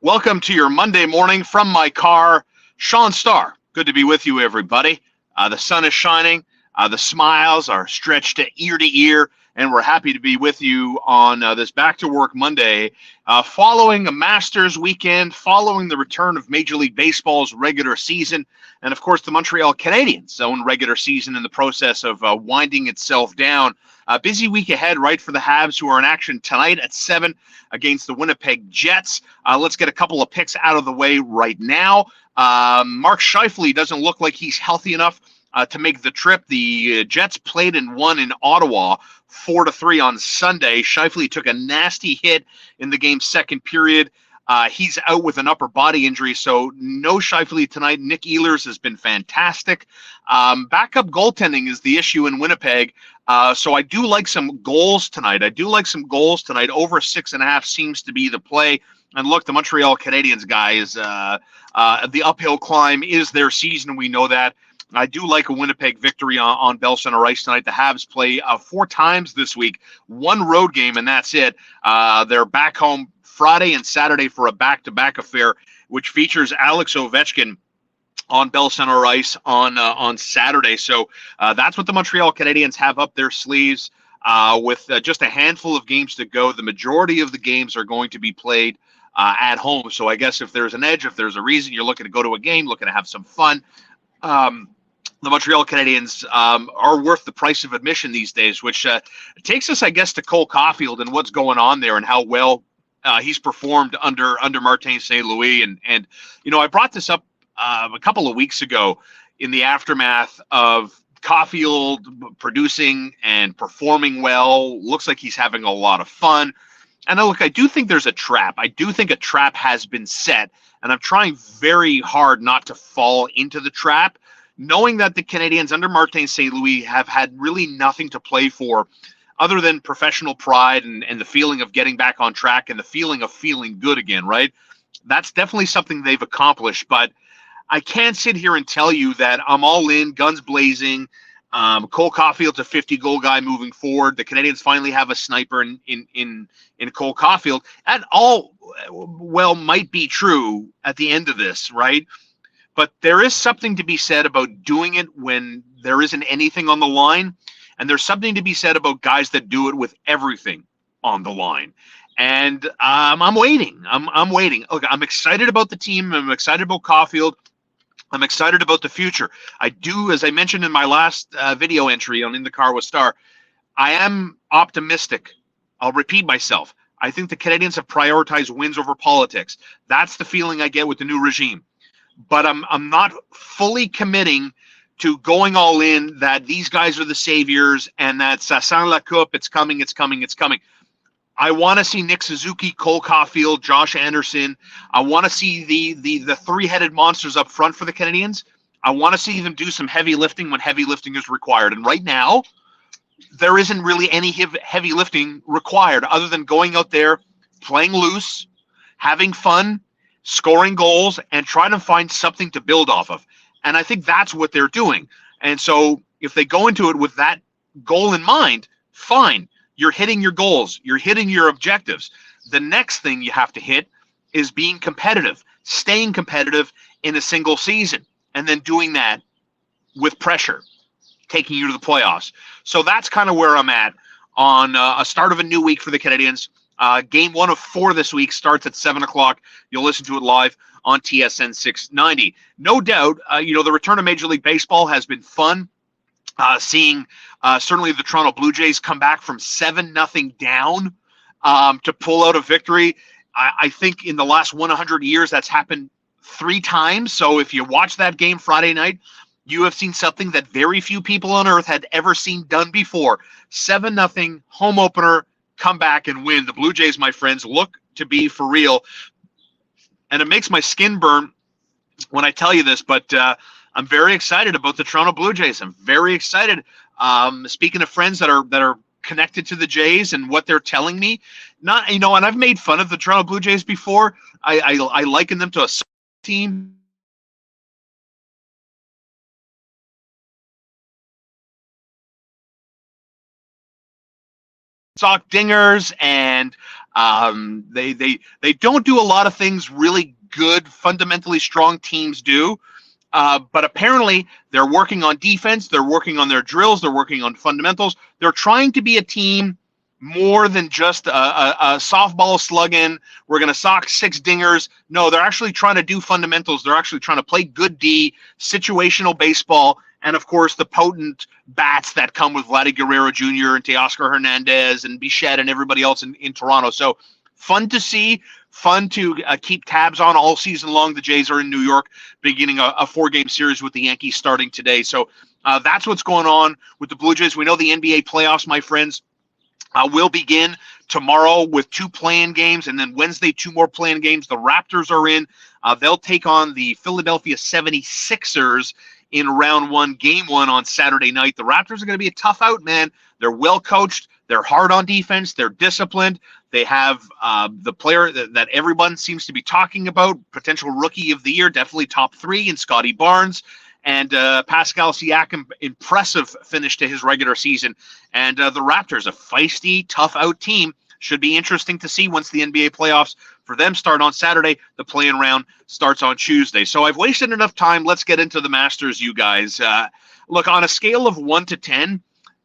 Welcome to your Monday morning from my car. Sean Starr, good to be with you, everybody. The sun is shining. The smiles are stretched ear to ear, and we're happy to be with you on this Back to Work Monday, following a Masters weekend, following the return of Major League Baseball's regular season, and of course the Montreal Canadiens' own regular season in the process of winding itself down. A busy week ahead, right, for the Habs, who are in action tonight at 7 against the Winnipeg Jets. Let's get a couple of picks out of the way right now. Mark Scheifele doesn't look like he's healthy enough to make the trip. The Jets played and won in Ottawa 4-3 on Sunday. Scheifele took a nasty hit in the game's second period. He's out with an upper body injury, so no Scheifele tonight. Nick Ehlers has been fantastic. Backup goaltending is the issue in Winnipeg. So I do like some goals tonight. Over 6.5 seems to be the play. And look, the Montreal Canadiens, guys, the uphill climb is their season. We know that. I do like a Winnipeg victory on Bell Center Ice tonight. The Habs play 4 times this week, one road game, and that's it. They're back home Friday and Saturday for a back-to-back affair, which features Alex Ovechkin on Bell Center Ice on Saturday. So that's what the Montreal Canadiens have up their sleeves with just a handful of games to go. The majority of the games are going to be played at home. So I guess if there's an edge, if there's a reason you're looking to go to a game, looking to have some fun, the Montreal Canadiens are worth the price of admission these days, which takes us, I guess, to Cole Caulfield and what's going on there and how well he's performed under Martin St. Louis. And you know, I brought this up a couple of weeks ago in the aftermath of Caulfield producing and performing well. Looks like he's having a lot of fun. And look, I do think there's a trap. I do think a trap has been set, and I'm trying very hard not to fall into the trap, knowing that the Canadiens under Martin St. Louis have had really nothing to play for other than professional pride and the feeling of getting back on track and the feeling of feeling good again, right? That's definitely something they've accomplished, but I can't sit here and tell you that I'm all in, guns blazing. Cole Caulfield's a 50-goal guy moving forward. The Canadiens finally have a sniper in Cole Caulfield. That all well might be true at the end of this, right? But there is something to be said about doing it when there isn't anything on the line, and there's something to be said about guys that do it with everything on the line. And I'm waiting. I'm waiting. Look, I'm excited about the team. I'm excited about Caulfield. I'm excited about the future. I do, as I mentioned in my last video entry on In the Car with Star, I am optimistic. I'll repeat myself. I think the Canadiens have prioritized wins over politics. That's the feeling I get with the new regime. But I'm not fully committing to going all in that these guys are the saviors and that ça sent la coupe, it's coming, it's coming, it's coming. I want to see Nick Suzuki, Cole Caulfield, Josh Anderson. I want to see the three-headed monsters up front for the Canadiens. I want to see them do some heavy lifting when heavy lifting is required. And right now, there isn't really any heavy lifting required other than going out there, playing loose, having fun, scoring goals, and trying to find something to build off of. And I think that's what they're doing. And so if they go into it with that goal in mind, fine. You're hitting your goals. You're hitting your objectives. The next thing you have to hit is being competitive, staying competitive in a single season, and then doing that with pressure, taking you to the playoffs. So that's kind of where I'm at on a start of a new week for the Canadiens. Game 1 of 4 this week starts at 7 o'clock. You'll listen to it live on TSN 690. No doubt, the return of Major League Baseball has been fun. Seeing certainly the Toronto Blue Jays come back from 7-0 down to pull out a victory. I think in the last 100 years that's happened 3 times. So if you watch that game Friday night, you have seen something that very few people on earth had ever seen done before. 7-0 home opener, come back and win. The Blue Jays, my friends, look to be for real. And it makes my skin burn when I tell you this, but I'm very excited about the Toronto Blue Jays. I'm very excited. Speaking of friends that are connected to the Jays and what they're telling me, and I've made fun of the Toronto Blue Jays before. I liken them to a team. sock dingers, and they don't do a lot of things really good, fundamentally strong teams do. But apparently they're working on defense, they're working on their drills, they're working on fundamentals. They're trying to be a team more than just a softball slug-in. We're going to sock 6 dingers. No, they're actually trying to do fundamentals. They're actually trying to play good D, situational baseball, and, of course, the potent bats that come with Vladdy Guerrero Jr. and Teoscar Hernandez and Bichette and everybody else in Toronto. So fun to see, fun to keep tabs on all season long. The Jays are in New York, beginning a 4-game series with the Yankees starting today. So that's what's going on with the Blue Jays. We know the NBA playoffs, my friends, will begin tomorrow with 2 play-in games, and then Wednesday 2 more play-in games. The Raptors are in. They'll take on the Philadelphia 76ers in round 1, game 1 on Saturday night. The Raptors are going to be a tough out, man. They're well coached. They're hard on defense. They're disciplined. They have the player that everyone seems to be talking about, potential rookie of the year, definitely top 3 in Scotty Barnes. And Pascal Siakam, impressive finish to his regular season. And the Raptors, a feisty, tough-out team. Should be interesting to see once the NBA playoffs for them start on Saturday. The play-in round starts on Tuesday. So I've wasted enough time. Let's get into the Masters, you guys. Look, on a scale of 1 to 10,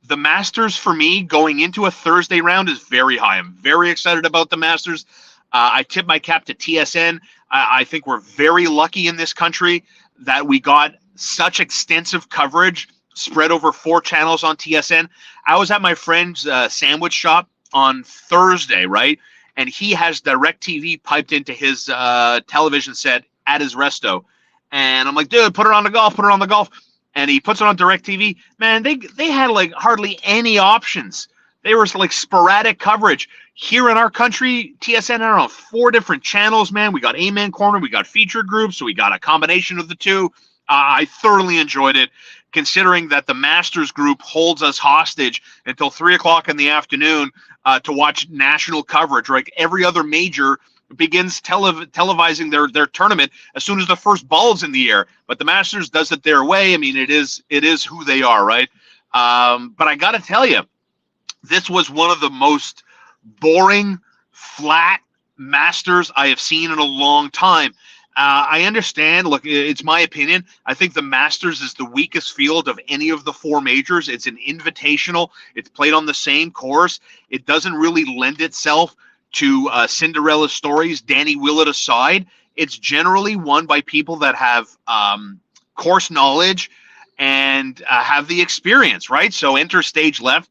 the Masters for me going into a Thursday round is very high. I'm very excited about the Masters. I tip my cap to TSN. I think we're very lucky in this country that we got such extensive coverage spread over 4 channels on TSN. I was at my friend's sandwich shop on Thursday, right? And he has DirecTV piped into his television set at his resto. And I'm like, dude, put it on the golf. And he puts it on DirecTV. Man, they had like hardly any options. They were like sporadic coverage. Here in our country, TSN had on 4 different channels, man. We got Amen Corner, we got feature groups, so we got a combination of the 2. I thoroughly enjoyed it, considering that the Masters group holds us hostage until 3 o'clock in the afternoon to watch national coverage. Right, every other major begins televising their tournament as soon as the first ball's in the air. But the Masters does it their way. I mean, it is who they are, right? But I got to tell you, this was one of the most boring, flat Masters I have seen in a long time. I understand. Look, it's my opinion. I think the Masters is the weakest field of any of the 4 majors. It's an invitational. It's played on the same course. It doesn't really lend itself to Cinderella stories, Danny Willett aside. It's generally won by people that have course knowledge and have the experience, right? So enter stage left.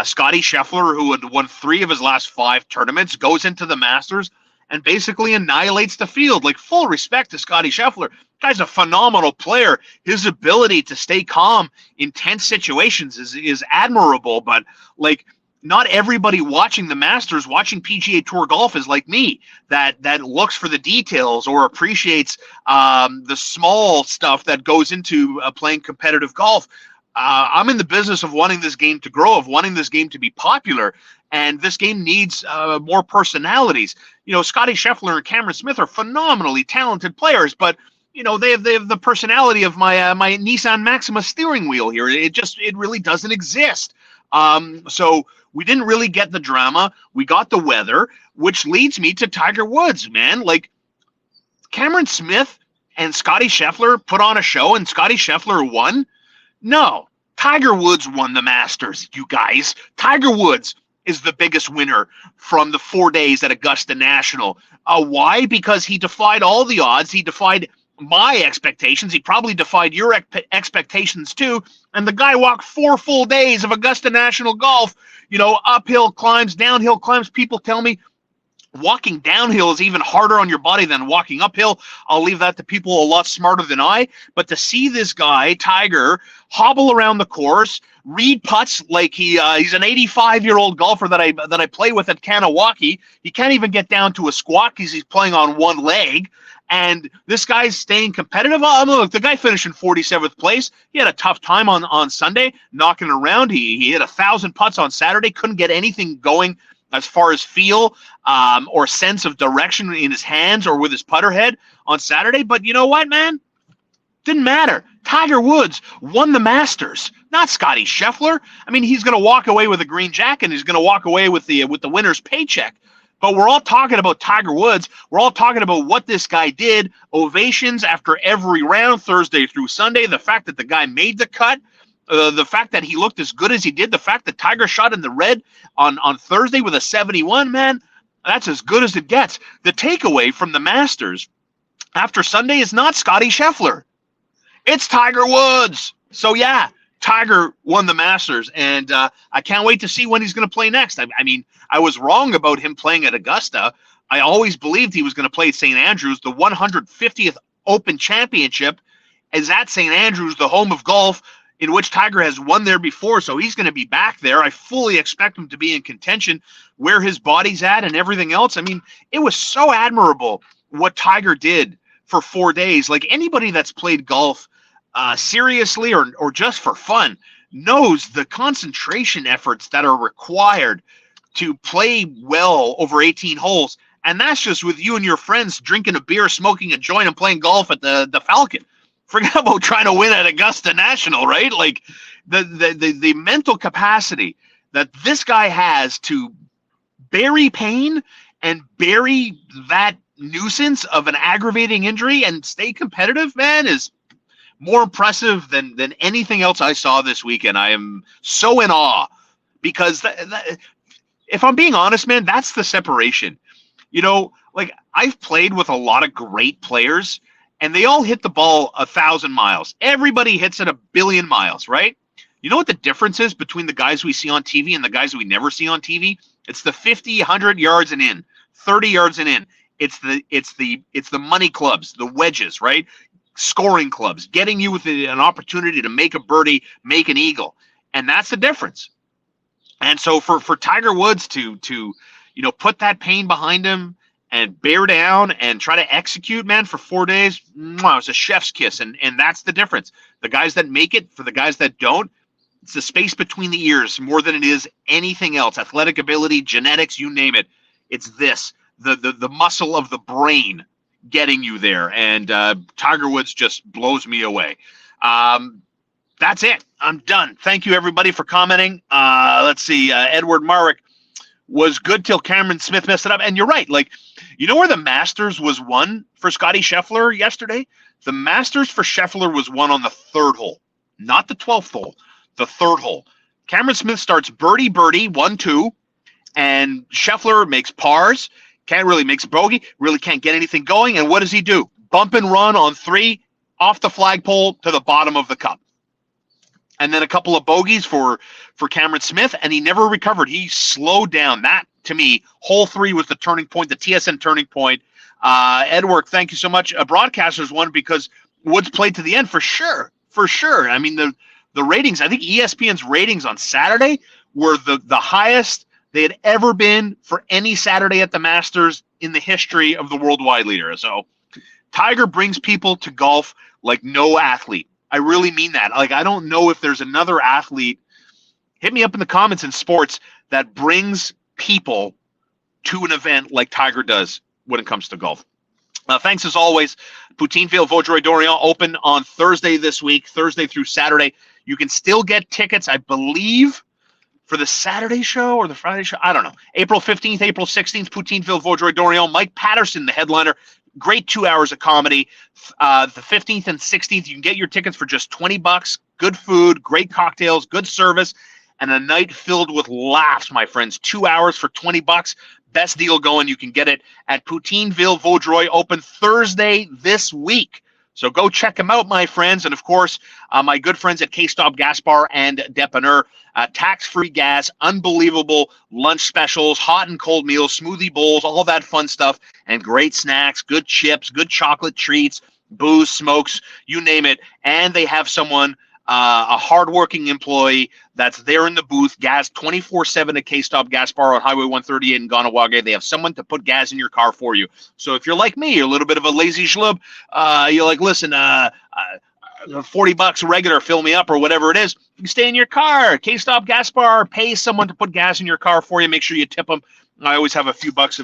Scotty Scheffler, who had won 3 of his last 5 tournaments, goes into the Masters and basically annihilates the field. Like, full respect to Scotty Scheffler. Guy's a phenomenal player. His ability to stay calm in tense situations is admirable, but like, not everybody watching the Masters, watching PGA Tour golf is like me, that looks for the details or appreciates the small stuff that goes into playing competitive golf. I'm in the business of wanting this game to grow, of wanting this game to be popular, and this game needs more personalities. You know, Scotty Scheffler and Cameron Smith are phenomenally talented players, but you know, they have the personality of my my Nissan Maxima steering wheel here. It really doesn't exist. So we didn't really get the drama. We got the weather, which leads me to Tiger Woods, man. Like, Cameron Smith and Scotty Scheffler put on a show and Scotty Scheffler won. No, Tiger Woods won the Masters, you guys. Tiger Woods is the biggest winner from the 4 days at Augusta National. Why? Because he defied all the odds. He defied my expectations. He probably defied your expectations too. And the guy walked 4 full days of Augusta National golf, you know, uphill climbs, downhill climbs. People tell me walking downhill is even harder on your body than walking uphill. I'll leave that to people a lot smarter than I. But to see this guy, Tiger, hobble around the course, read putts like he's an 85-year-old golfer that I play with at Kanawaki. He can't even get down to a squat because he's playing on one leg. And this guy's staying competitive. Look, the guy finished in 47th place. He had a tough time on Sunday, knocking around. He hit 1,000 putts on Saturday. Couldn't get anything going as far as feel or sense of direction in his hands or with his putter head on Saturday. But you know what, man? Didn't matter. Tiger Woods won the Masters, not Scotty Scheffler. I mean, he's going to walk away with a green jacket. He's going to walk away with the winner's paycheck. But we're all talking about Tiger Woods. We're all talking about what this guy did. Ovations after every round, Thursday through Sunday. The fact that the guy made the cut. The fact that he looked as good as he did. The fact that Tiger shot in the red on Thursday with a 71, man, that's as good as it gets. The takeaway from the Masters after Sunday is not Scotty Scheffler. It's Tiger Woods. So, yeah, Tiger won the Masters, and I can't wait to see when he's going to play next. I mean, I was wrong about him playing at Augusta. I always believed he was going to play at St. Andrews. The 150th Open Championship is at St. Andrews, the home of golf, in which Tiger has won there before, so he's going to be back there. I fully expect him to be in contention where his body's at and everything else. I mean, it was so admirable what Tiger did for 4 days. Like, anybody that's played golf seriously or just for fun knows the concentration efforts that are required to play well over 18 holes. And that's just with you and your friends drinking a beer, smoking a joint, and playing golf at the Falcon. Forget about trying to win at Augusta National, right? Like, the mental capacity that this guy has to bury pain and bury that nuisance of an aggravating injury and stay competitive, man, is more impressive than anything else I saw this weekend. I am so in awe because if I'm being honest, man, that's the separation. You know, like, I've played with a lot of great players and they all hit the ball 1,000 miles. Everybody hits it 1 billion miles, right? You know what the difference is between the guys we see on TV and the guys we never see on TV? It's the 50, 100 yards and in, 30 yards and in. It's the money clubs, the wedges, right? Scoring clubs, getting you with an opportunity to make a birdie, make an eagle. And that's the difference. And so for Tiger Woods to put that pain behind him and bear down and try to execute, man, for 4 days, it was a chef's kiss. And that's the difference. The guys that make it, for the guys that don't, it's the space between the ears more than it is anything else. Athletic ability, genetics, you name it. It's this, the muscle of the brain getting you there, and Tiger Woods just blows me away. That's it. I'm done. Thank you, everybody, for commenting. Let's see. Edward Marwick was good till Cameron Smith messed it up. And you're right. Like, you know where the Masters was won for Scotty Scheffler yesterday? The Masters for Scheffler was won on the 3rd hole, not the 12th hole, the 3rd hole. Cameron Smith starts birdie, 1-2, and Scheffler makes pars. Can't really make a bogey, really can't get anything going. And what does he do? Bump and run on 3 off the flagpole to the bottom of the cup. And then a couple of bogeys for Cameron Smith, and he never recovered. He slowed down. That, to me, hole 3 was the turning point, the TSN turning point. Edward, thank you so much. Broadcasters won because Woods played to the end, for sure. For sure. I mean, the ratings, I think ESPN's ratings on Saturday were the highest they had ever been for any Saturday at the Masters in the history of the worldwide leader. So Tiger brings people to golf like no athlete. I really mean that. Like, I don't know if there's another athlete, hit me up in the comments in sports, that brings people to an event like Tiger does when it comes to golf. Thanks as always. Poutineville Vaudreuil-Dorion open on Thursday this week, Thursday through Saturday. You can still get tickets, I believe, for the Saturday show or the Friday show. I don't know. April 15th, April 16th, Poutineville Vaudreuil-Dorion. Mike Patterson, the headliner. Great 2 hours of comedy. The 15th and 16th, you can get your tickets for just $20. Good food, great cocktails, good service, and a night filled with laughs, my friends. 2 hours for $20. Best deal going. You can get it at Poutineville Vaudreuil, open Thursday this week. So go check them out, my friends. And, of course, my good friends at K-Stop Gas Bar and Depanneur. Tax-free gas, unbelievable lunch specials, hot and cold meals, smoothie bowls, all that fun stuff, and great snacks, good chips, good chocolate treats, booze, smokes, you name it. And they have someone, a hardworking employee that's there in the booth, gas 24/7 at K-Stop Gas Bar on Highway 138 in Ganawage. They have someone to put gas in your car for you. So if you're like me, you're a little bit of a lazy schlub, you're like, listen, $40 regular, fill me up or whatever it is. You stay in your car. K-Stop Gas Bar, pay someone to put gas in your car for you. Make sure you tip them. I always have a few bucks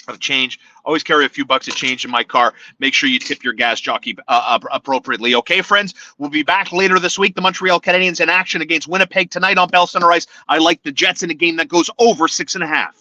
of change. Always carry a few bucks of change in my car. Make sure you tip your gas jockey appropriately. Okay, friends? We'll be back later this week. The Montreal Canadiens in action against Winnipeg tonight on Bell Center Ice. I like the Jets in a game that goes over 6.5.